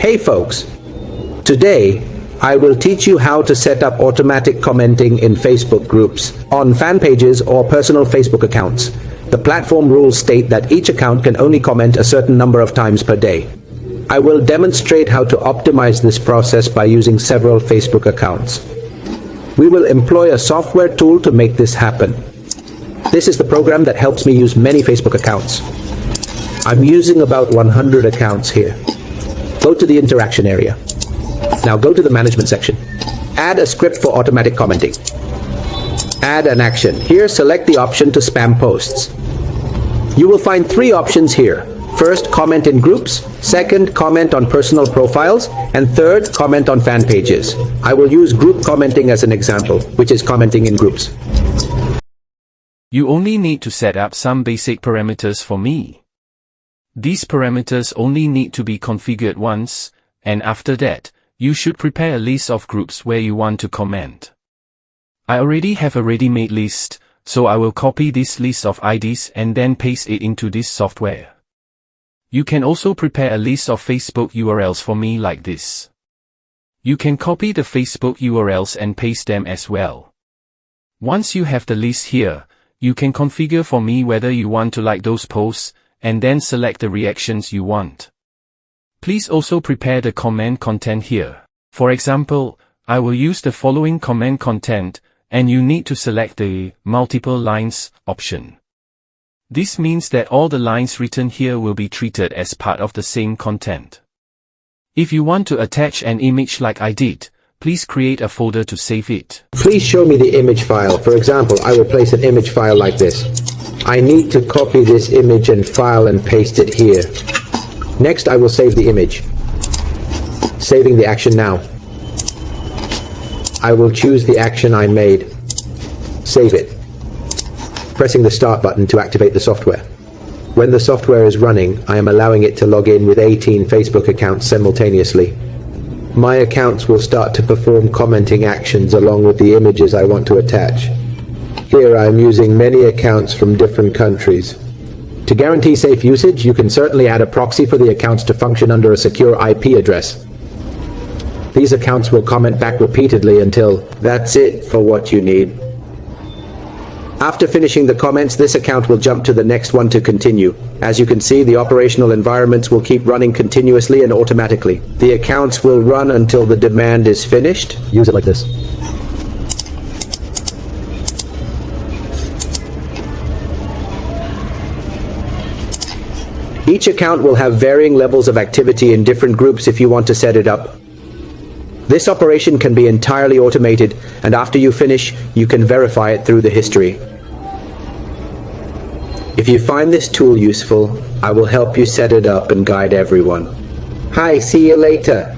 Hey folks, today I will teach you how to set up automatic commenting in Facebook groups, on fan pages or personal Facebook accounts. The platform rules state that each account can only comment a certain number of times per day. I will demonstrate how to optimize this process by using several Facebook accounts. We will employ a software tool to make this happen. This is the program that helps me use many Facebook accounts. I'm using about 100 accounts here. Go to the interaction area. Now go to the management section. Add a script for automatic commenting. Add an action. Here, select the option to spam posts. You will find three options here. First, comment in groups. Second, comment on personal profiles. And third, comment on fan pages. I will use group commenting as an example, which is commenting in groups. You only need to set up some basic parameters for me. These parameters only need to be configured once, and after that, you should prepare a list of groups where you want to comment. I already have a ready-made list, so I will copy this list of IDs and then paste it into this software. You can also prepare a list of Facebook URLs for me like this. You can copy the Facebook URLs and paste them as well. Once you have the list here, you can configure for me whether you want to like those posts, and then select the reactions you want. Please also prepare the comment content here. For example, I will use the following comment content, and you need to select the multiple lines option. This means that all the lines written here will be treated as part of the same content. If you want to attach an image like I did, please create a folder to save it. Please show me the image file. For example, I will place an image file like this. I need to copy this image and file and paste it here. Next, I will save the image. Saving the action now. I will choose the action I made. Save it. Pressing the start button to activate the software. When the software is running, I am allowing it to log in with 18 Facebook accounts simultaneously. My accounts will start to perform commenting actions along with the images I want to attach. Here I am using many accounts from different countries. To guarantee safe usage, you can certainly add a proxy for the accounts to function under a secure IP address. These accounts will comment back repeatedly until that's it for what you need. After finishing the comments, this account will jump to the next one to continue. As you can see, the operational environments will keep running continuously and automatically. The accounts will run until the demand is finished. Use it like this. Each account will have varying levels of activity in different groups if you want to set it up. This operation can be entirely automated, and after you finish, you can verify it through the history. If you find this tool useful, I will help you set it up and guide everyone. Hi, see you later.